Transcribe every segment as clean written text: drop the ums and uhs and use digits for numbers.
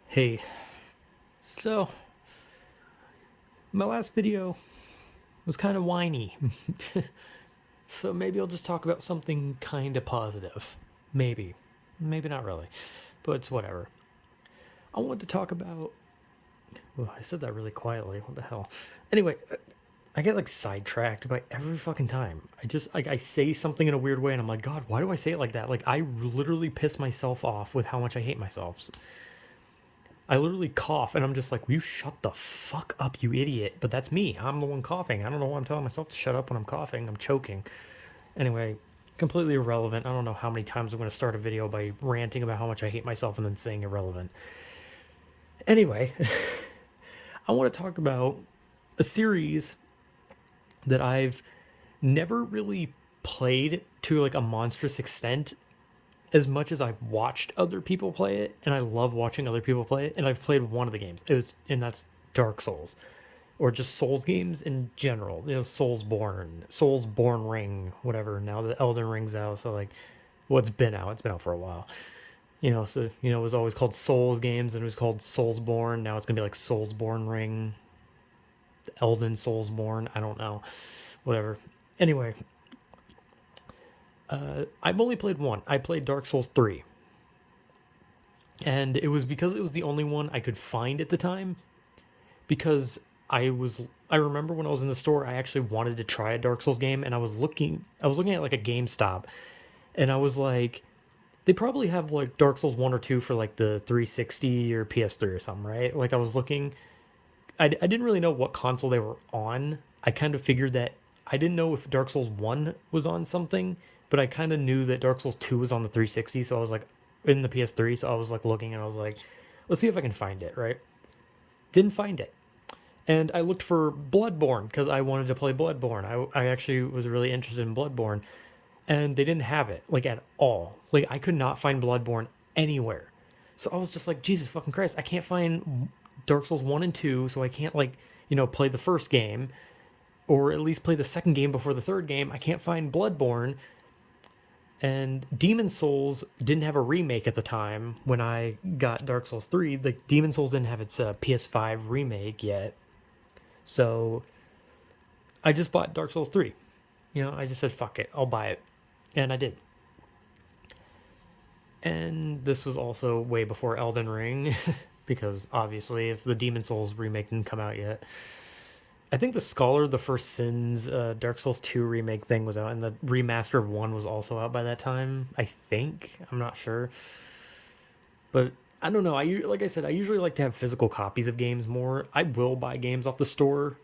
Hey, so my last video was kind of whiny. So maybe I'll just talk about something kind of positive. Maybe. Maybe not really. But it's whatever. I wanted to talk about. Oh, I said that really quietly. What the hell? Anyway, I get like sidetracked by every fucking time. I say something in a weird way and I'm like, God, why do I say it like that? Like, I literally piss myself off with how much I hate myself. I literally cough and I'm just like, will you shut the fuck up, you idiot? But that's me. I'm the one coughing. I don't know why I'm telling myself to shut up when I'm coughing. I'm choking. Anyway, completely irrelevant. I don't know how many times I'm going to start a video by ranting about how much I hate myself and then saying irrelevant. Anyway, I want to talk about a series that I've never really played to like a monstrous extent as much as I've watched other people play it, and I love watching other people play it, and I've played one of the games. And that's Dark Souls, or just Souls games in general. You know, Soulsborne Ring, whatever. Now the Elden Ring's out, so like, what's been out? It's been out for a while. It was always called Souls games, and it was called Soulsborne. Now it's gonna be like Soulsborne Ring, Elden Soulsborne. I don't know, whatever. Anyway, I've only played one. I played Dark Souls 3, and it was because it was the only one I could find at the time. Because I remember when I was in the store, I actually wanted to try a Dark Souls game, and I was looking at like a GameStop, and I was like, they probably have like Dark Souls 1 or 2 for like the 360 or PS3 or something, right? Like I was looking, I didn't really know what console they were on. I kind of figured that I didn't know if Dark Souls 1 was on something, but I kind of knew that Dark Souls 2 was on the 360, so I was like in the PS3, so I was like looking and I was like, let's see if I can find it, right? Didn't find it. And I looked for Bloodborne because I wanted to play Bloodborne. I actually was really interested in Bloodborne, and they didn't have it like at all. Like I could not find Bloodborne anywhere. So I was just like, Jesus fucking Christ, I can't find Dark Souls 1 and 2, so I can't play the first game or at least play the second game before the third game. I can't find Bloodborne, and Demon Souls didn't have a remake at the time when I got Dark Souls 3. Like Demon Souls didn't have its PS5 remake yet. So I just bought Dark Souls 3. I just said, fuck it, I'll buy it. And I did. And this was also way before Elden Ring, because obviously, if the Demon Souls remake didn't come out yet. I think the Scholar, the First Sins, Dark Souls 2 remake thing was out, and the remaster of 1 was also out by that time. I think. I'm not sure. But I don't know. Like I said, I usually like to have physical copies of games more. I will buy games off the store,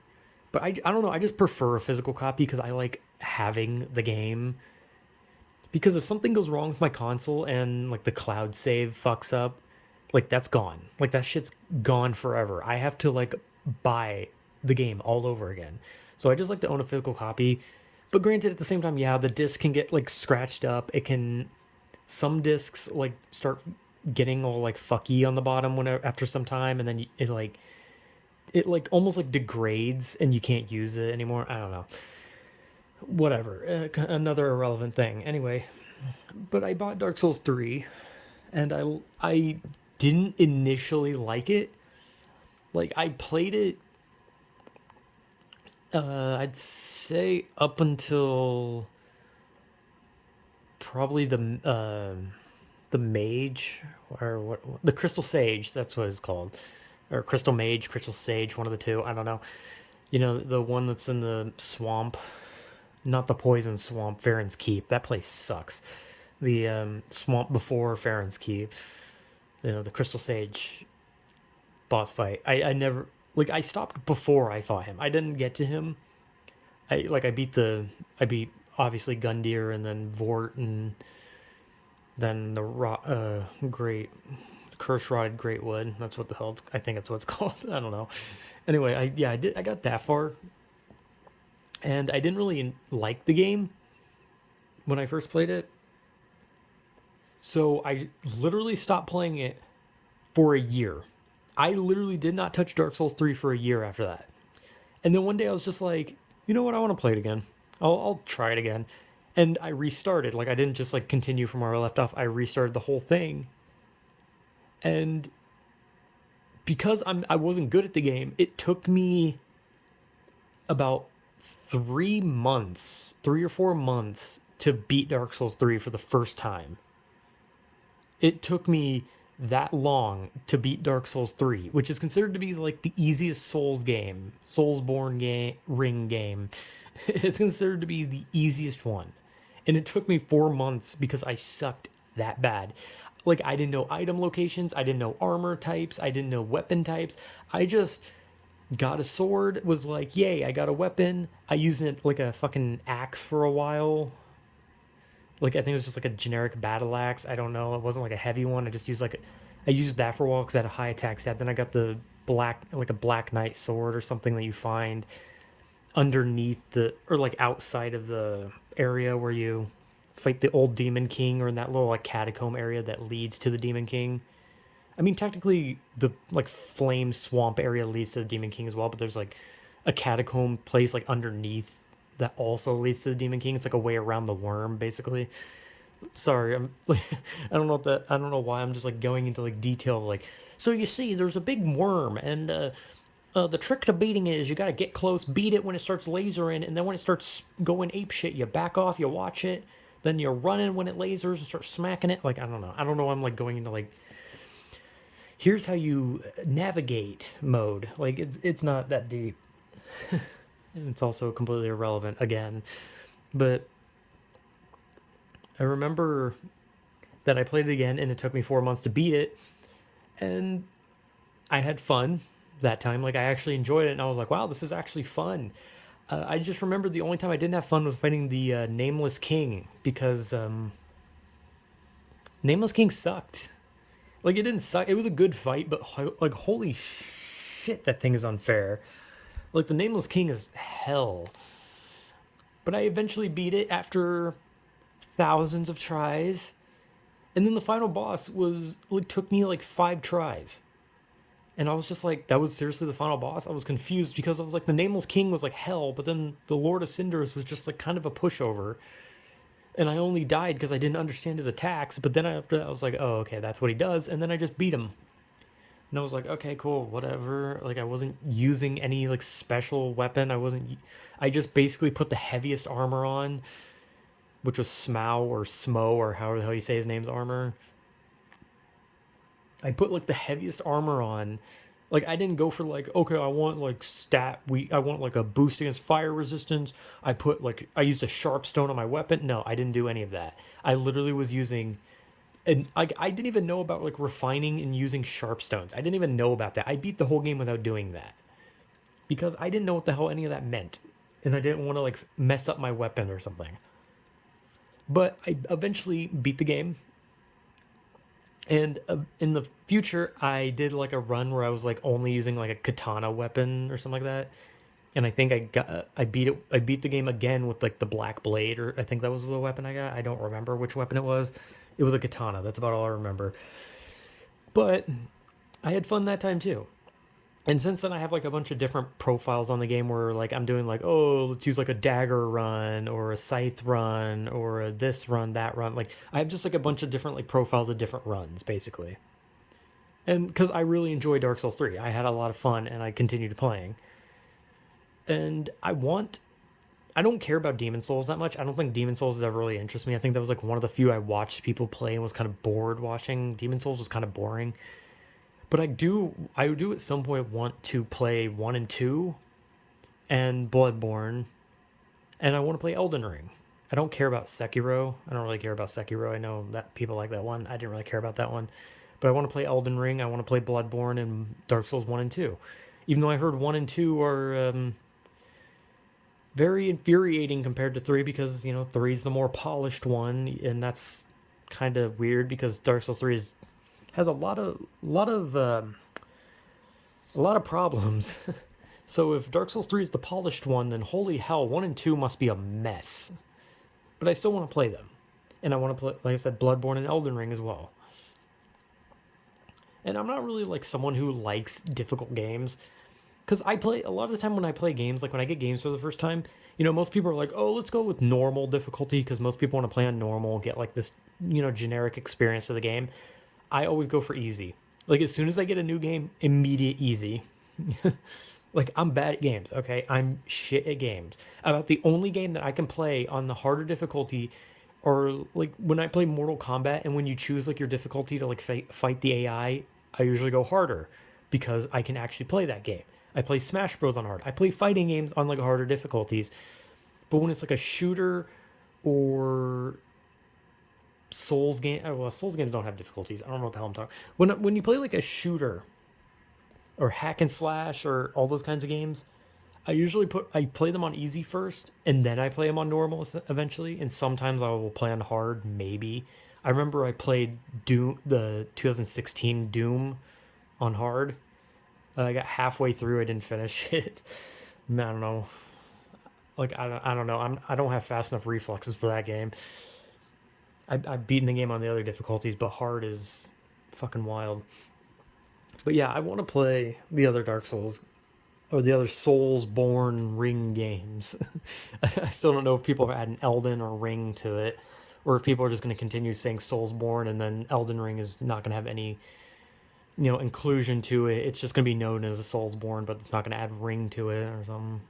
but I don't know. I just prefer a physical copy because I like having the game. Because if something goes wrong with my console and like the cloud save fucks up, like that's gone. Like that shit's gone forever. I have to like buy the game all over again. So I just like to own a physical copy. But granted, at the same time, yeah, the disc can get like scratched up. It can some discs like start getting all like fucky on the bottom when after some time, and then it almost like degrades and you can't use it anymore. I don't know. Whatever. Another irrelevant thing. Anyway, but I bought Dark Souls 3, and I didn't initially like it. Like I played it, I'd say up until probably the mage, or what, the Crystal Sage, that's what it's called. Or Crystal Mage, Crystal Sage, one of the two, I don't know. The one that's in the swamp, not the poison swamp, Farron's Keep. That place sucks. The swamp before Farron's Keep. The Crystal Sage boss fight. I never, like, I stopped before I fought him. I didn't get to him. I beat obviously Gundyr and then Vort and then the great curse rotted Greatwood. That's what the hell I think that's what it's called. I don't know. Anyway, I got that far, and I didn't really like the game when I first played it. So I literally stopped playing it for a year. I literally did not touch Dark Souls 3 for a year after that. And then one day I was just like, you know what? I want to play it again. I'll try it again. And I restarted. Like I didn't just like continue from where I left off. I restarted the whole thing. And because I wasn't good at the game, it took me about 3 or 4 months to beat Dark Souls 3 for the first time. It took me that long to beat Dark Souls 3, which is considered to be like the easiest Soulsborne game, ring game. It's considered to be the easiest one. And it took me 4 months because I sucked that bad. Like, I didn't know item locations, I didn't know armor types, I didn't know weapon types. I just got a sword, was like, yay, I got a weapon. I used it like a fucking axe for a while. Like, I think it was just like a generic battle axe. I don't know. It wasn't like a heavy one. I just used I used that for a while because I had a high attack stat. Then I got the like a Black Knight sword or something that you find underneath or like outside of the area where you fight the old Demon King, or in that little like catacomb area that leads to the Demon King. I mean, technically, the like flame swamp area leads to the Demon King as well, but there's like a catacomb place like underneath that also leads to the Demon King. It's like a way around the worm, basically. Sorry, I'm like, I don't know why I'm just like going into like detail. Like, so you see, there's a big worm, and the trick to beating it is you got to get close, beat it when it starts lasering, and then when it starts going ape shit, you back off, you watch it, then you're running when it lasers and start smacking it. Like, I don't know. I'm like going into like, here's how you navigate mode. Like, it's not that deep. And it's also completely irrelevant again. But I remember that I played it again, and it took me 4 months to beat it, and I had fun that time. Like, I actually enjoyed it, and I was like, wow, this is actually fun. I just remember the only time I didn't have fun was fighting the Nameless King, because Nameless King sucked. Like, it didn't suck. It was a good fight, but like, holy shit, that thing is unfair. Like, the Nameless King is hell. But I eventually beat it after thousands of tries. And then the final boss took me like 5 tries. And I was just like, that was seriously the final boss? I was confused because I was like, the Nameless King was like hell, but then the Lord of Cinders was just like kind of a pushover. And I only died because I didn't understand his attacks. But then after that, I was like, oh, okay, that's what he does. And then I just beat him. And I was like, okay, cool, whatever. Like, I wasn't using any like special weapon. I just basically put the heaviest armor on, which was Smo, or however the hell you say his name's armor. I put like the heaviest armor on. Like, I didn't go for like, okay, I want like I want like a boost against fire resistance. I used a sharp stone on my weapon. No, I didn't do any of that. I literally was using, and I didn't even know about like refining and using sharp stones. I didn't even know about that. I beat the whole game without doing that because I didn't know what the hell any of that meant, and I didn't want to like mess up my weapon or something. But I eventually beat the game. And in the future, I did like a run where I was like only using like a katana weapon or something like that. And I think I beat the game again with like the black blade, or I think that was the weapon I got. I don't remember which weapon it was. It was a katana. That's about all I remember. But I had fun that time too. And since then, I have like a bunch of different profiles on the game where like I'm doing like, oh, let's use like a dagger run or a scythe run or a this run, that run. Like, I have just like a bunch of different like profiles of different runs, basically. And because I really enjoy Dark Souls 3, I had a lot of fun and I continued playing. And I don't care about Demon Souls that much. I don't think Demon Souls has ever really interested me. I think that was like one of the few I watched people play and was kind of bored watching. Demon Souls was kind of boring. But I do at some point want to play 1 and 2 and Bloodborne, and I want to play Elden Ring. I don't care about Sekiro. I don't really care about Sekiro. I know that people like that one. I didn't really care about that one. But I want to play Elden Ring. I want to play Bloodborne and Dark Souls 1 and 2. Even though I heard 1 and 2 are very infuriating compared to 3 because, 3 is the more polished one, and that's kind of weird because Dark Souls 3 has a lot of problems. So if Dark Souls 3 is the polished one, then holy hell, 1 and 2 must be a mess. But I still want to play them. And I want to play, like I said, Bloodborne and Elden Ring as well. And I'm not really like someone who likes difficult games. Because a lot of the time when I play games, like when I get games for the first time, most people are like, oh, let's go with normal difficulty because most people want to play on normal, get like this, generic experience of the game. I always go for easy. Like as soon as I get a new game, immediate easy. Like I'm bad at games, okay? I'm shit at games. About the only game that I can play on the harder difficulty, or like when I play Mortal Kombat and when you choose like your difficulty to like fight the I usually go harder because I can actually play that game. I play Smash Bros on hard. I play fighting games on like harder difficulties. But when it's like a shooter or Souls game, well, Souls games don't have difficulties. I don't know what the hell I'm talking. When you play like a shooter or hack and slash or all those kinds of games, I play them on easy first and then I play them on normal eventually, and sometimes I will play on hard maybe. I remember I played Doom, the 2016 Doom, on hard. I got halfway through, I didn't finish it. I don't know. Like I don't know. I don't have fast enough reflexes for that game. I've beaten the game on the other difficulties, but hard is fucking wild. But yeah, I want to play the other Dark Souls or the other Souls-born Ring games. I still don't know if people are adding Elden or Ring to it, or if people are just going to continue saying Soulsborne and then Elden Ring is not going to have any, inclusion to it. It's just going to be known as a Soulsborne, but it's not going to add Ring to it or something.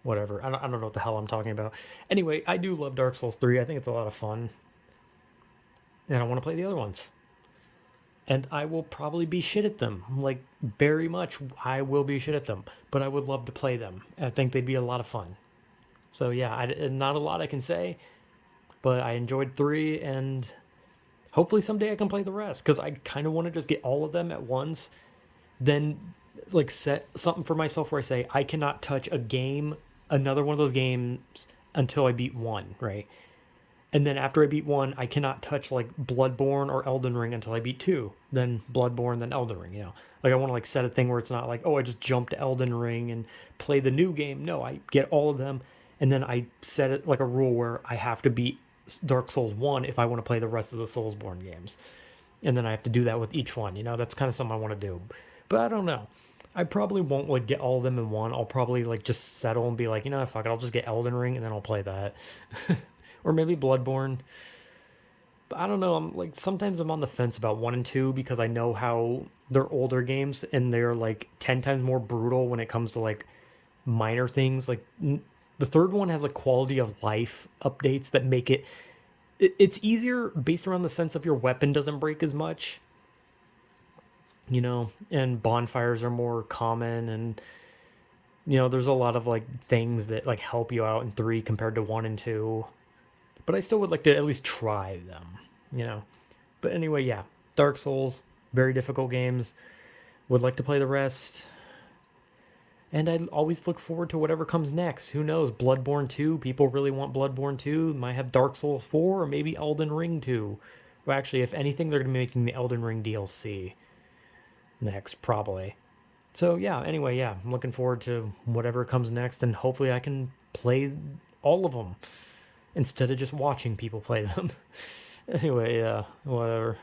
Whatever. I don't know what the hell I'm talking about. Anyway, I do love Dark Souls 3. I think it's a lot of fun. And I want to play the other ones. And I will probably be shit at them. Like, very much, I will be shit at them. But I would love to play them. I think they'd be a lot of fun. So, yeah, not a lot I can say. But I enjoyed 3, and hopefully someday I can play the rest. Because I kind of want to just get all of them at once. Then, like, set something for myself where I say, I cannot touch a game, another one of those games, until I beat 1, right? And then after I beat 1, I cannot touch like Bloodborne or Elden Ring until I beat 2. Then Bloodborne, then Elden Ring. Like I want to like set a thing where it's not like, oh, I just jumped to Elden Ring and play the new game. No, I get all of them, and then I set it like a rule where I have to beat Dark Souls 1 if I want to play the rest of the Soulsborne games, and then I have to do that with each one. That's kind of something I want to do, but I don't know. I probably won't like get all of them in one. I'll probably like just settle and be like, fuck it, I'll just get Elden Ring and then I'll play that. Or maybe Bloodborne. But I don't know. I'm like sometimes I'm on the fence about 1 and 2 because I know how they're older games and they're like 10 times more brutal when it comes to like minor things. Like the third one has like quality of life updates that make it's easier based around the sense of your weapon doesn't break as much. And bonfires are more common, and there's a lot of like things that like help you out in 3 compared to 1 and 2. But I still would like to at least try them. But anyway, yeah, Dark Souls, very difficult games. Would like to play the rest. And I always look forward to whatever comes next. Who knows? Bloodborne 2. People really want Bloodborne 2. Might have Dark Souls 4 or maybe Elden Ring 2. Well, actually, if anything, they're going to be making the Elden Ring DLC next, probably. So, yeah, anyway, yeah, I'm looking forward to whatever comes next, and hopefully I can play all of them instead of just watching people play them. Anyway, yeah, whatever.